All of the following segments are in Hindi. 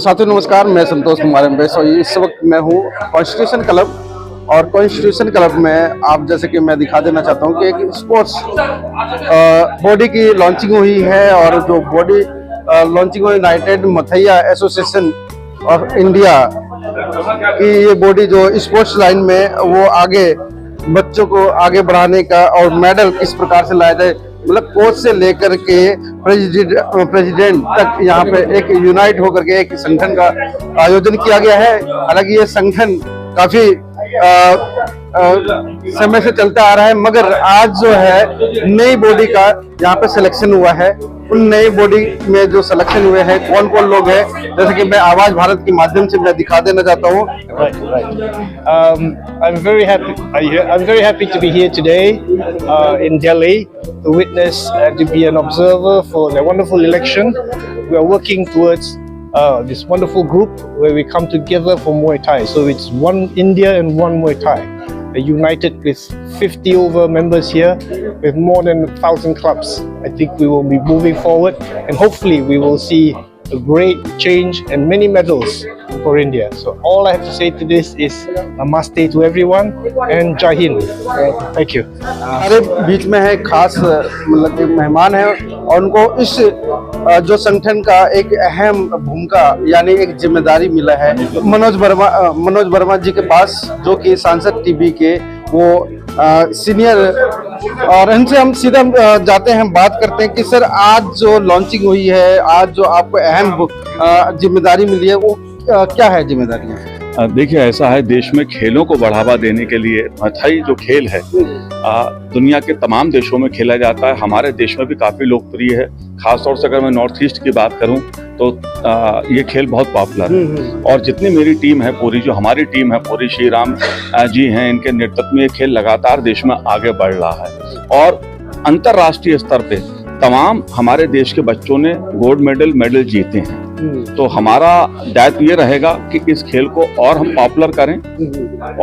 साथियों नमस्कार, मैं संतोष कुमार एम्बेस और इस वक्त मैं हूँ कॉन्स्टिट्यूशन क्लब। और कॉन्स्टिट्यूशन क्लब में आप जैसे कि मैं दिखा देना चाहता हूँ कि एक स्पोर्ट्स बॉडी की लॉन्चिंग हुई है। और जो बॉडी लॉन्चिंग हुई यूनाइटेड मथैया एसोसिएशन ऑफ इंडिया की ये बॉडी जो स्पोर्ट्स लाइन में वो आगे बच्चों को आगे बढ़ाने का और मेडल किस प्रकार से लाया जाए, मतलब कोच से लेकर के प्रेसिडेंट तक यहाँ पे एक यूनाइट होकर के एक संगठन का आयोजन किया गया है। हालांकि ये संगठन काफी समय से चलता आ रहा है, मगर आज जो है नई बॉडी का यहाँ पे सिलेक्शन हुआ है। उन नई बॉडी में जो सिलेक्शन हुए हैं कौन कौन लोग हैं, जैसे कि मैं आवाज भारत के माध्यम से मैं दिखा देना चाहता हूँ। I'm very happy to be here today in Delhi to witness and to be an observer for the wonderful election. We are working towards this wonderful group where we come together for Muay Thai. So it's one India and one Muay Thai. United with 50 over members here, with more than 1,000 clubs. I think we will be moving forward, and hopefully we will see a great change and many medals for India. So all I have to say to this is namaste to everyone and Jai Hind. Thank you. हमारे बीच में है खास मतलब कि मेहमान है और उनको इस जो संगठन का एक अहम भूमिका यानी एक जिम्मेदारी मिला है मनोज वर्मा जी के पास, जो कि सांसद टीवी के वो सीनियर। और इनसे हम सीधा जाते हैं, बात करते हैं कि सर आज जो लॉन्चिंग हुई है, आज जो आपको अहम जिम्मेदारी मिली है वो क्या है जिम्मेदारियाँ? देखिए, ऐसा है, देश में खेलों को बढ़ावा देने के लिए मथाई जो खेल है दुनिया के तमाम देशों में खेला जाता है। हमारे देश में भी काफ़ी लोकप्रिय है। खासतौर से अगर मैं नॉर्थ ईस्ट की बात करूं तो ये खेल बहुत पॉपुलर है। और जितनी मेरी टीम है पूरी, जो हमारी टीम है पूरी, श्री राम जी हैं, इनके नेतृत्व में ये खेल लगातार देश में आगे बढ़ रहा है। और अंतर्राष्ट्रीय स्तर पे तमाम हमारे देश के बच्चों ने गोल्ड मेडल जीते हैं। तो हमारा दायित्व ये रहेगा कि इस खेल को और हम पॉपुलर करें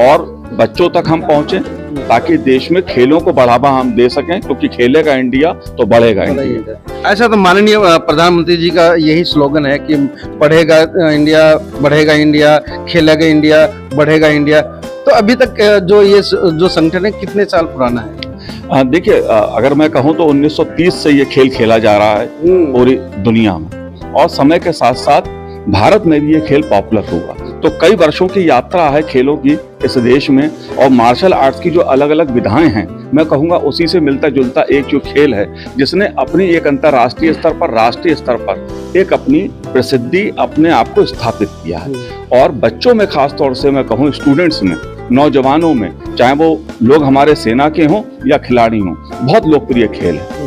और बच्चों तक हम पहुंचे, ताकि देश में खेलों को बढ़ावा हम दे सकें, क्योंकि खेलेगा इंडिया तो बढ़ेगा इंडिया। ऐसा तो माननीय प्रधानमंत्री जी का यही स्लोगन है कि पढ़ेगा इंडिया, बढ़ेगा इंडिया, खेलेगा इंडिया, बढ़ेगा इंडिया। तो अभी तक जो ये जो संगठन है कितने साल पुराना है? देखिए, अगर मैं कहूँ तो 1930 से ये खेल खेला जा रहा है पूरी दुनिया में, और समय के साथ साथ भारत में भी ये खेल पॉपुलर हुआ। तो कई वर्षों की यात्रा है खेलों की इस देश में, और मार्शल आर्ट्स की जो अलग अलग विधाएं हैं, मैं कहूँगा उसी से मिलता जुलता एक जो खेल है जिसने अपनी एक अंतर्राष्ट्रीय स्तर पर, राष्ट्रीय स्तर पर एक अपनी प्रसिद्धि, अपने आप को स्थापित किया है। और बच्चों में, खास तौर से मैं कहूँ स्टूडेंट्स में, नौजवानों में, चाहे वो लोग हमारे सेना के हों या खिलाड़ी हों, बहुत लोकप्रिय खेल है।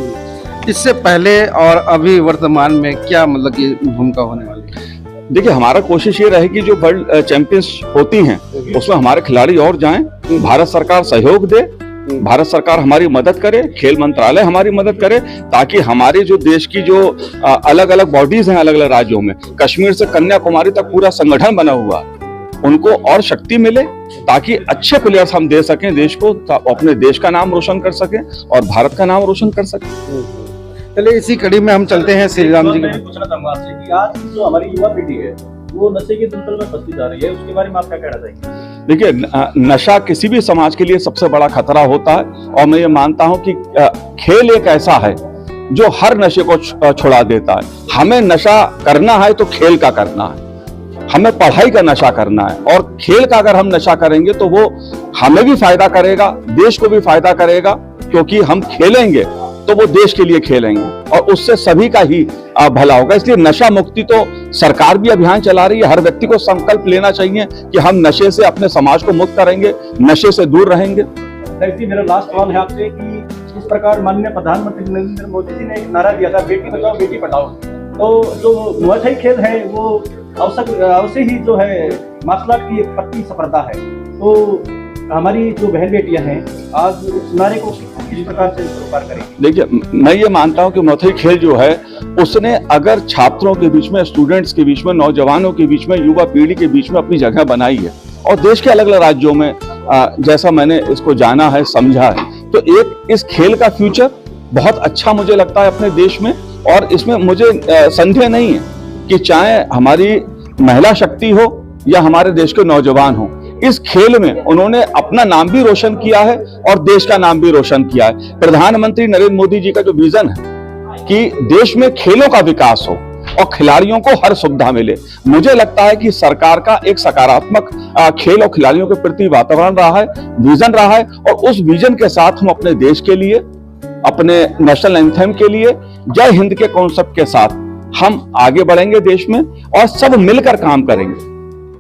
इससे पहले और अभी वर्तमान में क्या मतलब की भूमिका होने वाली है? देखिए, हमारा कोशिश ये रहेगी जो वर्ल्ड चैंपियंस होती हैं उसमें हमारे खिलाड़ी और जाएं, भारत सरकार सहयोग दे, भारत सरकार हमारी मदद करे, खेल मंत्रालय हमारी मदद करे, ताकि हमारी जो देश की जो अलग अलग बॉडीज हैं अलग अलग राज्यों में, कश्मीर से कन्याकुमारी तक पूरा संगठन बना हुआ, उनको और शक्ति मिले, ताकि अच्छे प्लेयर्स हम दे सकें देश को, अपने देश का नाम रोशन कर सकें और भारत का नाम रोशन कर सकें। चलिए, इसी कड़ी में हम चलते हैं श्री राम जी के। पूछना चाहूंगा आपसे कि आज जो हमारी युवा पीढ़ी है वो नशे के दलदल में फंसती जा रही है, उसके बारे में आप क्या कहना चाहेंगे? देखिए, नशा किसी भी समाज के लिए सबसे बड़ा खतरा होता है, और मैं ये मानता हूं कि खेल एक ऐसा है जो हर नशे को छुड़ा देता है। हमें नशा करना है तो खेल का करना है, हमें पढ़ाई का नशा करना है, और खेल का अगर हम नशा करेंगे तो वो हमें भी फायदा करेगा, देश को भी फायदा करेगा, क्योंकि हम खेलेंगे तो वो देश के लिए खेलेंगे और उससे सभी का ही भला होगा। इसलिए नशा मुक्ति तो सरकार भी अभियान चला रही है। हर व्यक्ति को संकल्प लेना चाहिए कि हम नशे से अपने समाज को मुक्त करेंगे, नशे से दूर रहेंगे। मेरा लास्ट सवाल है आपसे कि इस प्रकार माननीय प्रधानमंत्री नरेंद्र मोदी जी ने एक नारा दिया था, बेटी बचाओ बेटी पढ़ाओ। तो जो मुआय थाई खेल है वो अवश्य ही जो है मार्शल आर्ट की एक प्रतिस्पर्धा है। तो हमारी जो बहन बेटियां हैं आज उस नारे को किस प्रकार से पार करेंगी? देखिए, मैं ये मानता हूँ कि मुआय थाई खेल जो है उसने अगर छात्रों के बीच में, स्टूडेंट्स के बीच में, नौजवानों के बीच में, युवा पीढ़ी के बीच में अपनी जगह बनाई है, और देश के अलग अलग राज्यों में जैसा मैंने इसको जाना है, समझा है, तो एक इस खेल का फ्यूचर बहुत अच्छा मुझे लगता है अपने देश में। और इसमें मुझे संदेह नहीं है कि चाहे हमारी महिला शक्ति हो या हमारे देश के नौजवान हो, इस खेल में उन्होंने अपना नाम भी रोशन किया है और देश का नाम भी रोशन किया है। प्रधानमंत्री नरेंद्र मोदी जी का जो विजन है कि देश में खेलों का विकास हो और खिलाड़ियों को हर सुविधा मिले, मुझे लगता है कि सरकार का एक सकारात्मक खेल और खिलाड़ियों के प्रति वातावरण रहा है, विजन रहा है, और उस विजन के साथ हम अपने देश के लिए, अपने नेशनल एंथम के लिए, जय हिंद के कॉन्सेप्ट के साथ हम आगे बढ़ेंगे देश में, और सब मिलकर काम करेंगे,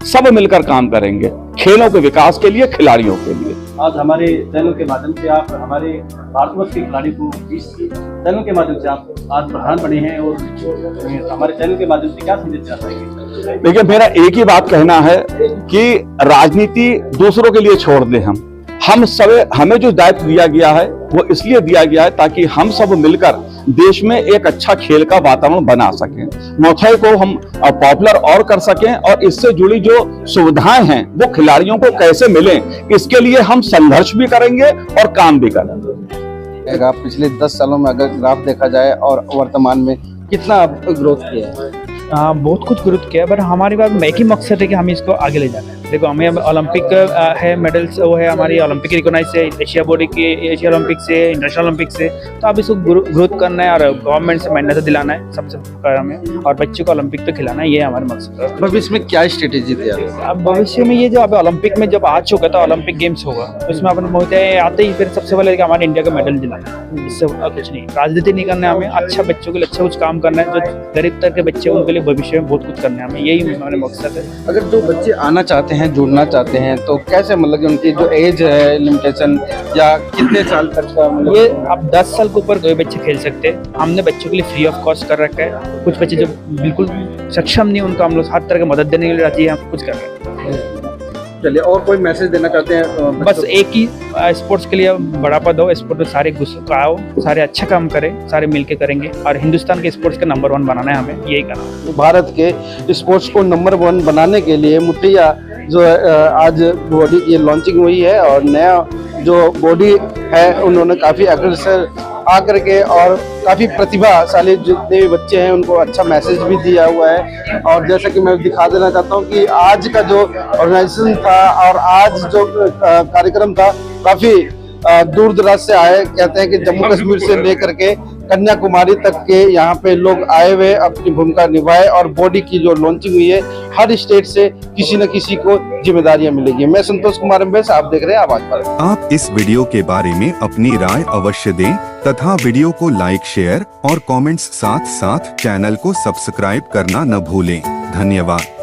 सब मिलकर काम करेंगे खेलों के विकास के लिए, खिलाड़ियों के लिए। आज हमारे चैनल के माध्यम से आप हमारे भारतवर्ष के खिलाड़ी को इस चैनल के माध्यम से आप आज प्रधान बने हैं, और हमारे चैनल के माध्यम से क्या संदेश चाहते हैं? देखिए, मेरा एक ही बात कहना है कि राजनीति दूसरों के लिए छोड़ दें। हमें जो दायित्व दिया गया है वो इसलिए दिया गया है ताकि हम सब मिलकर देश में एक अच्छा खेल का वातावरण बना सकें, मुथई को हम पॉपुलर और कर सकें, और इससे जुड़ी जो सुविधाएं हैं वो खिलाड़ियों को कैसे मिलें, इसके लिए हम संघर्ष भी करेंगे और काम भी करेंगे। पिछले 10 सालों में अगर ग्राफ देखा जाए और वर्तमान में कितना ग्रोथ किया है? बहुत कुछ ग्रोथ किया, बट हमारे पास एक ही मकसद है कि हमें इसको आगे ले जाना है। देखो, हमें अब ओलंपिक है, मेडल्स वो है, हमारी ओलंपिक रिकॉग्नाइज है एशिया बॉडी के, एशिया ओलंपिक से, इंटरनेशनल ओलंपिक से, तो अब इसको ग्रोथ करना है और गवर्नमेंट से मान्यता दिलाना है सबसे हमें, और बच्चों को ओलंपिक तक खिलाना है, ये हमारे मकसद है। भविष्य में क्या स्ट्रेटेजी तैयार है? अब भविष्य में ये जो अब ओलंपिक में जब आ चुका था, ओलंपिक गेम्स होगा, उसमें अपन मोहित आते ही फिर सबसे पहले हमारे इंडिया का मेडल दिलाना, इससे कुछ नहीं, राजनीति नहीं करना है हमें, अच्छा बच्चों के लिए अच्छा कुछ काम करना है, जो गरीब तक के बच्चे उनके लिए भविष्य में बहुत कुछ करना है हमें, यही हमारे मकसद है। अगर जो बच्चे आना चाहते हैं, जुड़ना चाहते हैं, तो कैसे, मतलब कि उनकी जो एज है लिमिटेशन, या कितने साल तक का, मतलब ये अब 10 साल के ऊपर कोई बच्चे खेल सकते हैं। हमने बच्चों के लिए फ्री ऑफ कॉस्ट कर रखा है। कुछ बच्चे जो बिल्कुल सक्षम नहीं, उनको हम लोग हर तरह की मदद देने के लिए राजी हैं, हम कुछ कर रहे हैं। चलिए, और कोई मैसेज देना चाहते हैं? बस एक ही, स्पोर्ट्स के लिए बढ़ावा दो, स्पोर्ट में सारे घुस को आओ, सारे अच्छा काम करें, सारे मिलके करेंगे, और हिंदुस्तान के स्पोर्ट्स का नंबर 1 बनाना है हमें, यही करना है। भारत के स्पोर्ट्स को नंबर 1 बनाने के लिए मुठैया जो आज बॉडी की लॉन्चिंग हुई है, और नया जो बॉडी है उन्होंने काफ़ी अग्रसर आकर के और काफ़ी प्रतिभाशाली जितने भी बच्चे हैं उनको अच्छा मैसेज भी दिया हुआ है। और जैसा कि मैं दिखा देना चाहता हूं कि आज का जो ऑर्गेनाइजेशन था और आज जो कार्यक्रम था, काफ़ी दूर दराज से आए, कहते हैं कि जम्मू कश्मीर से लेकर के कन्याकुमारी तक के यहाँ पे लोग आए हुए अपनी भूमिका निभाए, और बॉडी की जो लॉन्चिंग हुई है, हर स्टेट से किसी न किसी को जिम्मेदारियां मिलेगी। मैं संतोष कुमार एमबेस, आप देख रहे हैं आवाज पर। आप इस वीडियो के बारे में अपनी राय अवश्य दें तथा वीडियो को लाइक, शेयर और कमेंट्स साथ साथ चैनल को सब्सक्राइब करना न भूलें। धन्यवाद।